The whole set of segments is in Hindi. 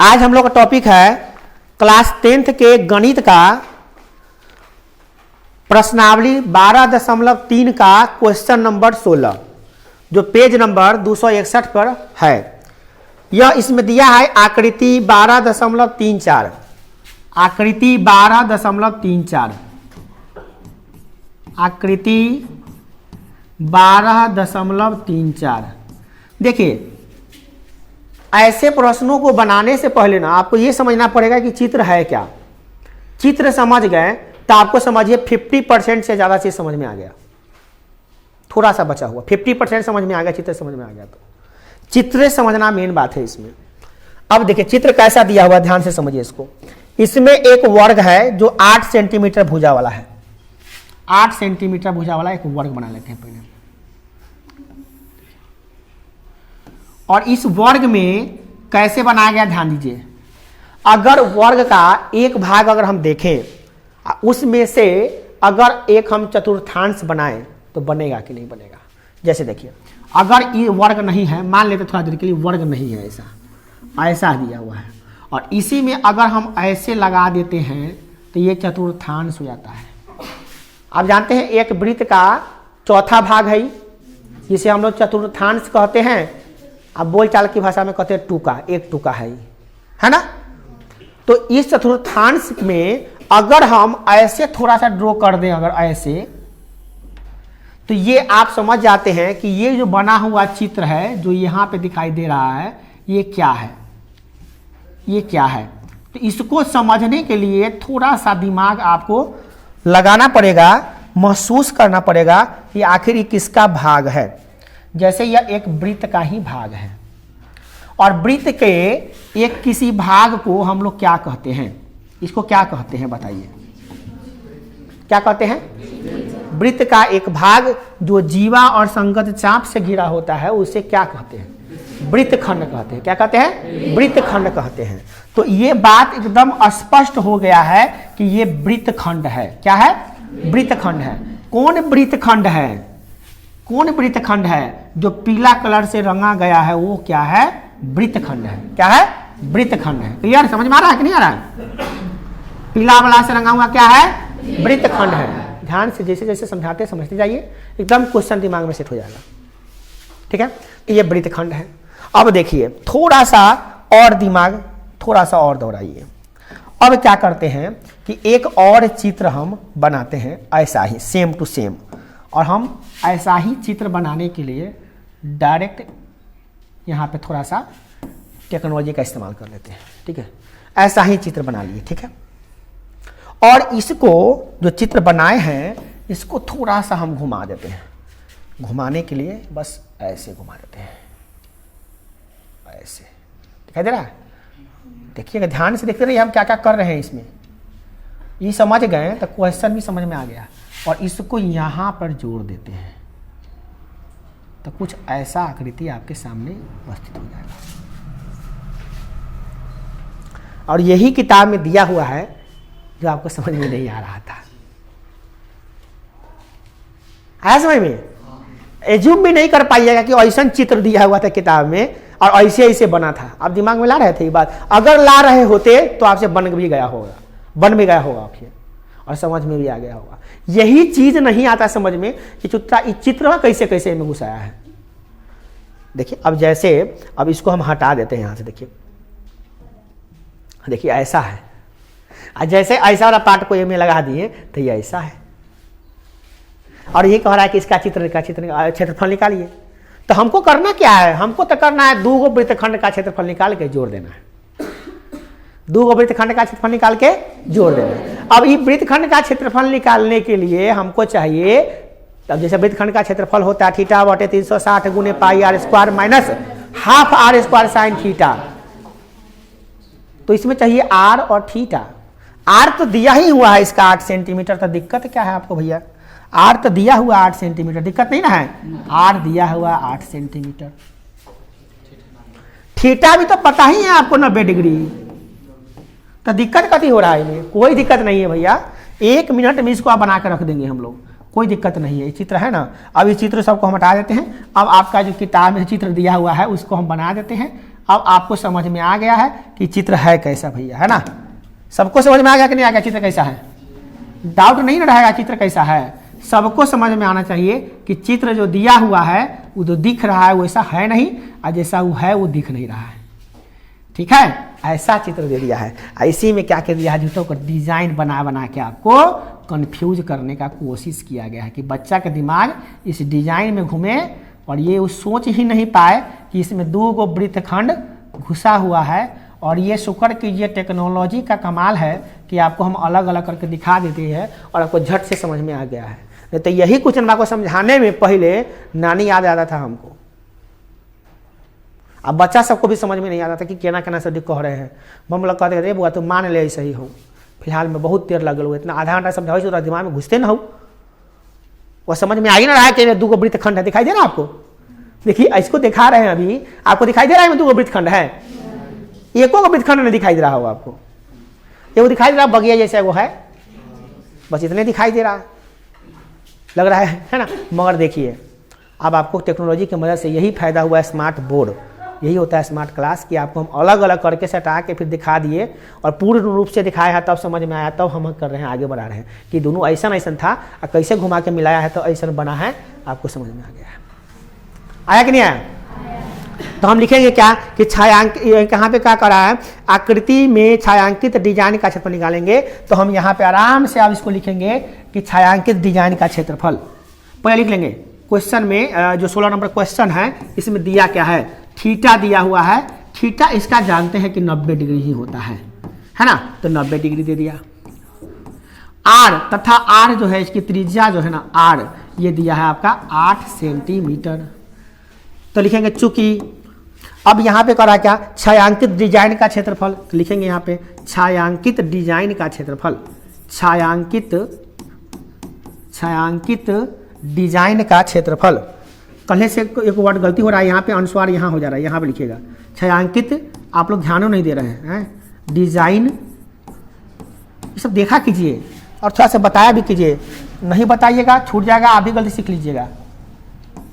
आज हम लोग का टॉपिक है क्लास 10th के गणित का प्रश्नावली 12.3 का क्वेश्चन नंबर 16 जो पेज नंबर 261 पर है। यह इसमें दिया है आकृति 12.34 आकृति 12.34 आकृति 12.34। देखिए, ऐसे प्रश्नों को बनाने से पहले ना आपको यह समझना पड़ेगा कि चित्र है क्या। चित्र समझ गए तो आपको समझिए 50% से ज्यादा चीज समझ में आ गया। थोड़ा सा बचा हुआ 50% समझ में आ गया, चित्र समझ में आ गया तो चित्र समझना मेन बात है इसमें। अब देखिए चित्र कैसा दिया हुआ, ध्यान से समझिए इसको। इसमें एक वर्ग है जो 8 सेंटीमीटर भुजा वाला है। 8 सेंटीमीटर भुजा वाला एक वर्ग बना लेते हैं पहले। और इस वर्ग में कैसे बनाया गया ध्यान दीजिए। अगर वर्ग का एक भाग अगर हम देखें उसमें से अगर एक हम चतुर्थांश बनाएं तो बनेगा कि नहीं बनेगा। जैसे देखिए, अगर ये वर्ग नहीं है, मान लेते थोड़ा देर के लिए वर्ग नहीं है, ऐसा दिया हुआ है और इसी में अगर हम ऐसे लगा देते हैं तो ये चतुर्थांश हो जाता है। आप जानते हैं एक वृत्त का चौथा भाग है जिसे हम लोग चतुर्थांश कहते हैं। अब बोलचाल की भाषा में कहते हैं टुका, एक टुका है ना। तो इस चतुर्थांश में अगर हम ऐसे थोड़ा सा ड्रॉ कर दें, अगर ऐसे, तो ये आप समझ जाते हैं कि ये जो बना हुआ चित्र है जो यहां पे दिखाई दे रहा है ये क्या है, ये क्या है। तो इसको समझने के लिए थोड़ा सा दिमाग आपको लगाना पड़ेगा, महसूस करना पड़ेगा कि आखिर ये किसका भाग है। जैसे यह एक वृत्त का ही भाग है और वृत्त के एक किसी भाग को हम लोग क्या कहते हैं, इसको क्या कहते हैं बताइए, क्या कहते हैं। वृत्त का एक भाग जो जीवा और संगत चाप से घिरा होता है उसे क्या कहते हैं, वृत्तखंड कहते हैं। क्या कहते हैं, वृत्तखंड कहते हैं। तो ये बात एकदम स्पष्ट हो गया है कि ये वृत्तखंड है। क्या है, वृत्तखंड है। कौन वृत्तखंड है, कौन वृत्तखंड है जो पीला कलर से रंगा गया है वो क्या है, वृत्तखंड है। क्या है, वृत्तखंड है। क्लियर, समझ में आ रहा है कि नहीं आ रहा है। पीला वाला से रंगा हुआ क्या है, वृत्तखंड है। ध्यान से जैसे जैसे समझाते समझते जाइए, एकदम क्वेश्चन दिमाग में सेट हो जाएगा। ठीक है, तो ये वृत्तखंड है। अब देखिए थोड़ा सा और दिमाग थोड़ा सा और दौड़ाइए। अब क्या करते हैं कि एक और चित्र हम बनाते हैं ऐसा ही सेम टू सेम। और हम ऐसा ही चित्र बनाने के लिए डायरेक्ट यहाँ पे थोड़ा सा टेक्नोलॉजी का इस्तेमाल कर लेते हैं। ठीक है, ऐसा ही चित्र बना लिए। ठीक है, और इसको जो चित्र बनाए हैं इसको थोड़ा सा हम घुमा देते हैं। घुमाने के लिए बस ऐसे घुमा देते हैं, ऐसे दिखाई दे रहा है। देखिएगा, ध्यान से देखते रहिए हम क्या क्या कर रहे हैं इसमें। ये समझ गए तो क्वेश्चन भी समझ में आ गया। और इसको यहां पर जोड़ देते हैं तो कुछ ऐसा आकृति आपके सामने उपस्थित हो जाएगा। और यही किताब में दिया हुआ है जो आपको समझ में नहीं आ रहा था। आया समझ में? एज्यूम भी नहीं कर पाइएगा कि ऐसा चित्र दिया हुआ था किताब में और ऐसे ऐसे बना था। आप दिमाग में ला रहे थे ये बात। अगर ला रहे होते तो आपसे बन भी गया होगा आपसे और समझ में भी आ गया होगा। यही चीज नहीं आता समझ में कि चित्र कैसे कैसे में घुसाया है। देखिए अब जैसे, अब इसको हम हटा देते हैं यहां से। देखिए ऐसा है, जैसे ऐसा वाला पार्ट को ये में लगा दिए तो ये ऐसा है। और ये कह रहा है कि इसका चित्र का क्षेत्रफल निकालिए। तो हमको करना क्या है, हमको तो करना है 2 वृत्तखंड का क्षेत्रफल निकाल के जोड़ देना है। 2 वृत्तखंड का क्षेत्रफल निकाल के जोड़ देना है। अब ये वृत्तखंड का क्षेत्रफल निकालने के लिए हमको चाहिए, अब जैसे वृत्तखंड का क्षेत्रफल होता है θ/360 गुने πr² minus half r² sine theta. तो इसमें चाहिए r और थीटा। r तो दिया ही हुआ है इसका 8 सेंटीमीटर। तो दिक्कत क्या है आपको भैया, r तो दिया हुआ 8 सेंटीमीटर, दिक्कत नहीं ना है। r दिया हुआ 8 सेंटीमीटर। थीटा भी तो पता ही है आपको 90 डिग्री। तो दिक्कत कथी हो रहा है इनमें, कोई दिक्कत नहीं है भैया। 1 मिनट में इसको आप बना कर रख देंगे हम लोग। कोई दिक्कत नहीं है। ये चित्र है ना, अब ये चित्र सबको हम हटा देते हैं। अब आपका जो किताब में चित्र दिया हुआ है उसको हम बना देते हैं। अब आपको समझ में आ गया है कि चित्र है कैसा भैया, है ना। सबको समझ में आ गया कि नहीं आ गया चित्र कैसा है? डाउट नहीं रहेगा चित्र कैसा है। सबको समझ में आना चाहिए कि चित्र जो दिया हुआ है वो जो दिख रहा है वैसा है नहीं, और जैसा वो है वो दिख नहीं रहा है। ठीक है, ऐसा चित्र दे दिया है। इसी में क्या कर दिया है, जूतों का डिजाइन बना बना के आपको कंफ्यूज करने का कोशिश किया गया है कि बच्चा का दिमाग इस डिजाइन में घूमे और ये वो सोच ही नहीं पाए कि इसमें 2 गो वृत्तखंड घुसा हुआ है। और ये शुक्र कीजिए टेक्नोलॉजी का कमाल है कि आपको हम अलग अलग करके दिखा देते हैं और आपको झट से समझ में आ गया है। नहीं तो यही क्वेश्चन को समझाने में पहले नानी याद आता था हमको। अब बच्चा सबको भी समझ में नहीं आता था कि केना केना से कह रहे हैं। हम लोग कहते थे बुआ तुम मान ले ऐसे ही हो, फिलहाल में बहुत देर लगल हो, इतना आधा घंटा समझाओ तो दिमाग में घुसते ना हो, वह समझ में आ ही ना रहा है कि 2 गो वृत्तखंड है। दिखाई दे रहा आपको? देखिए इसको दिखा रहे हैं अभी, आपको दिखाई दे रहा है 2 गो वृत्तखंड है? एको का वृत्तखंड नहीं दिखाई दे रहा होगा आपको। ये वो दिखाई दे रहा बगिया जैसा वो है, बस इतने दिखाई दे रहा लग रहा है ना। मगर देखिए अब आपको टेक्नोलॉजी की मदद से यही फायदा हुआ है स्मार्ट बोर्ड, यही होता है स्मार्ट क्लास कि आपको हम अलग अलग करके सटा के फिर दिखा दिए और पूर्ण रूप से दिखाया है, तब समझ में आया, तब हम कर रहे हैं आगे बढ़ा रहे हैं कि दोनों ऐसा ऐसा था और कैसे घुमा के मिलाया है तो ऐसा बना है। आपको समझ में आ गया है? आया कि नहीं आया? तो हम लिखेंगे क्या कि कहाँ पे क्या करा है, आकृति में छायांकित डिजाइन का क्षेत्रफल निकालेंगे। तो हम यहाँ पे आराम से आप इसको लिखेंगे कि छायांकित डिजाइन का क्षेत्रफल पहले लिख लेंगे। क्वेश्चन में जो 16 नंबर क्वेश्चन है इसमें दिया क्या है, थीटा दिया हुआ है। थीटा इसका जानते हैं कि 90 डिग्री ही होता है ना, तो 90 डिग्री दे दिया। आर तथा आर जो है इसकी त्रिज्या जो है ना आर, ये दिया है आपका 8 सेंटीमीटर। तो लिखेंगे चूंकि अब यहाँ पे करा क्या, छायांकित डिजाइन का क्षेत्रफल, तो लिखेंगे यहाँ पे छायांकित डिजाइन का क्षेत्रफल, छायांकित डिजाइन का क्षेत्रफल। कल से एक वर्ड गलती हो रहा है यहाँ पे, अनुस्वार यहाँ हो जा रहा है, यहाँ पे लिखिएगा छायांकित। आप लोग ध्यान नहीं दे रहे हैं, डिजाइन ये सब देखा कीजिए और थोड़ा सा बताया भी कीजिए, नहीं बताइएगा छूट जाएगा, आप भी गलती सीख लीजिएगा,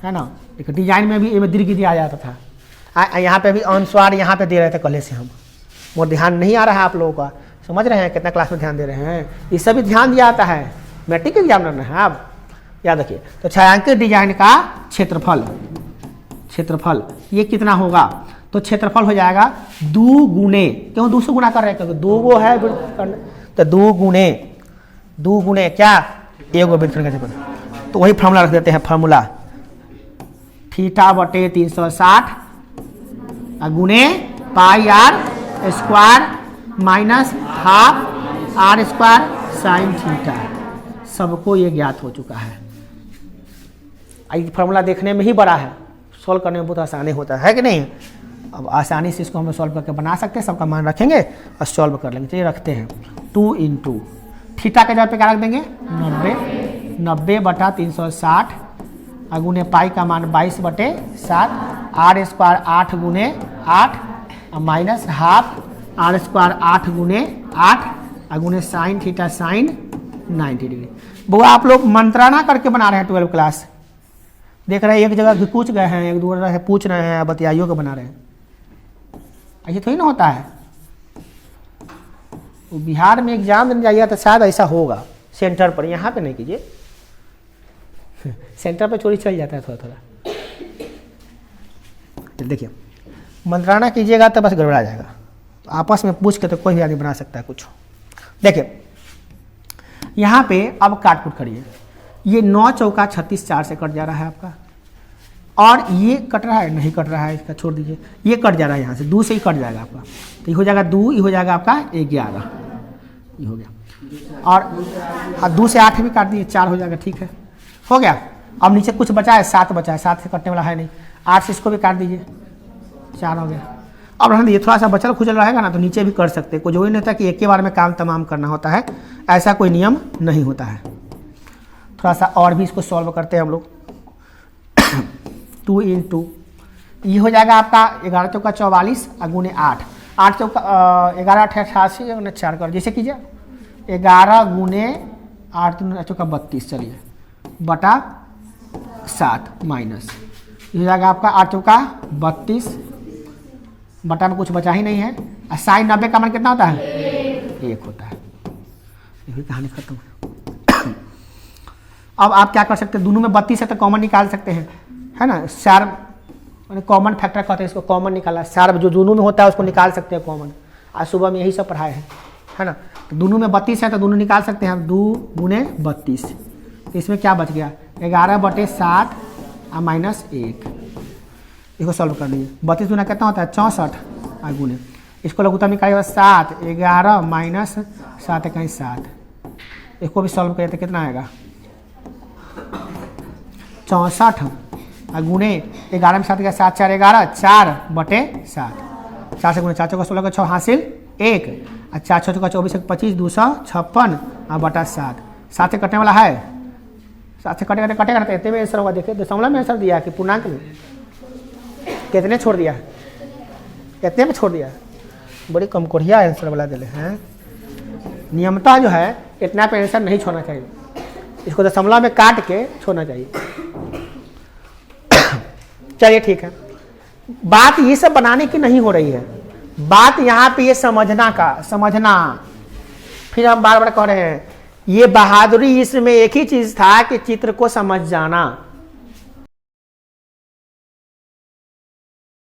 है ना। देखो डिजाइन में भी दीर्घ दिया जाता था, यहाँ पे भी अनुस्वार यहाँ पे दे रहे थे कल से हम, वो ध्यान नहीं आ रहा है आप लोगों का। समझ रहे हैं कितना क्लास में ध्यान दे रहे हैं, ये सब भी ध्यान दिया जाता है, मैट्रिक एग्जाम में है आप याद रखिए। तो छायांकित डिजाइन का क्षेत्रफल ये कितना होगा, तो क्षेत्रफल हो जाएगा 2 गुणे, क्यों 200 गुना कर रहे हैं क्योंकि 2 गो है, तो 2 गुणे क्या 1 गो वृत्तखंड का क्षेत्रफल। तो वही फॉर्मूला रख देते हैं, फॉर्मूला थीटा बटे 360 गुणे pi R square minus half R square sine theta. सबको ये ज्ञात हो चुका है। ये फॉर्मूला देखने में ही बड़ा है, सॉल्व करने में बहुत आसानी होता है कि नहीं। अब आसानी से इसको हम सॉल्व करके बना सकते हैं, सबका मान रखेंगे और सॉल्व कर लेंगे। चलिए रखते हैं 2 इंटू थीटा के जगह पे क्या रख देंगे 90 बटा 360 गुने पाई का मान 22/7 आर स्क्वायर 8 गुने 8 माइनस हाफ आर स्क्वायर 8 गुने 8 गुने साइन थीटा साइन 90 डिग्री। वो आप लोग मंत्राना करके बना रहे हैं 12 क्लास, देख रहे हैं एक जगह पूछ गए हैं, एक दो जगह पूछ रहे हैं, बतियाइयों को बना रहे हैं। ऐसे थोड़ी ना होता है। बिहार में एग्जाम देने जाइएगा तो शायद ऐसा होगा सेंटर पर, यहाँ पे नहीं कीजिए, सेंटर पे चोरी चल जाता है थोड़ा थोड़ा। देखिए मंत्राना कीजिएगा तो बस गड़बड़ा जाएगा, आपस में पूछ के तो कोई भी आदमी बना सकता है कुछ। देखिए यहाँ पे अब काट कुट करिए, ये 9 चौका 36 4 से कट जा रहा है आपका, और ये कट रहा है नहीं कट रहा है, इसका छोड़ दीजिए, ये कट जा रहा है यहाँ से 2 से ही कट जाएगा आपका, तो ये हो जाएगा 2, ये हो जाएगा आपका 11, ये हो गया। और 2 से 8 भी काट दिए 4 हो जाएगा, ठीक है हो गया। अब नीचे कुछ बचा है 7 बचा है, 7 से कटने वाला है नहीं, 8 से इसको भी काट दीजिए 4 हो गया। अब रहने ये थोड़ा सा बचल खुचल रहेगा ना तो नीचे भी कर सकते हैं, कोई जो ही नहीं होता कि एक ही बार में काम तमाम करना होता है, ऐसा कोई नियम नहीं होता है। थोड़ा सा और भी इसको सॉल्व करते हैं हम लोग। 2 इंटू ये हो जाएगा आपका 11 चौका 44 गुने 8, 8 चौका 11 88 4 कर जैसे कीजिए 11 गुने 8 चौका 32, चलिए बटा 7 माइनस ये हो जाएगा आपका 8 चौका 32 बटा में कुछ बचा ही नहीं है। और साइन 90 का मान कितना होता है 1 होता है। ये भी कहानी खत्म। अब आप क्या कर सकते हैं, दोनों में 32 है तो कॉमन निकाल सकते हैं, है ना। चार कॉमन फैक्टर कहते हैं इसको, कॉमन निकाला। चार जो दोनों में होता है उसको निकाल सकते हैं कॉमन। आज सुबह में यही सब पढ़ाए हैं, है ना। तो दोनों में 32 है तो दोनों निकाल सकते हैं हम, 2 गुने 32। तो इसमें क्या बच गया 11/7 और माइनस 1। इसको सॉल्व कर लीजिए। 32 गुना कितना होता है 64 और गुने इसको लघुत्तम निकालिएगा 7 11 माइनस 7 कहीं 7। इसको भी सॉल्व करिए तो कितना आएगा 64 और गुने 11 में 7 गया 7 4 11 4/7। 4 से गुने 4 चौका 16 का 6 हासिल 1 और 4 6 चौका 24 25 256 और बटा 7। 7 से कटने वाला है, 7 से कटे कटेगा ना। इतने में आंसर होगा। देखिए दशमलव में आंसर दिया है कि पूर्णांक में, कितने छोड़ दिया है, कितने में छोड़ दिया है। बड़ी कम कोढ़िया आंसर वाला दिले हैं। नियमता जो है इतना पे आंसर नहीं छोड़ना चाहिए, इसको दशमलव में काट के छोड़ना चाहिए। चलिए ठीक है, बात ये सब बनाने की नहीं हो रही है, बात यहाँ पे ये समझना। फिर हम बार बार कह रहे हैं ये बहादुरी इसमें एक ही चीज था कि चित्र को समझ जाना।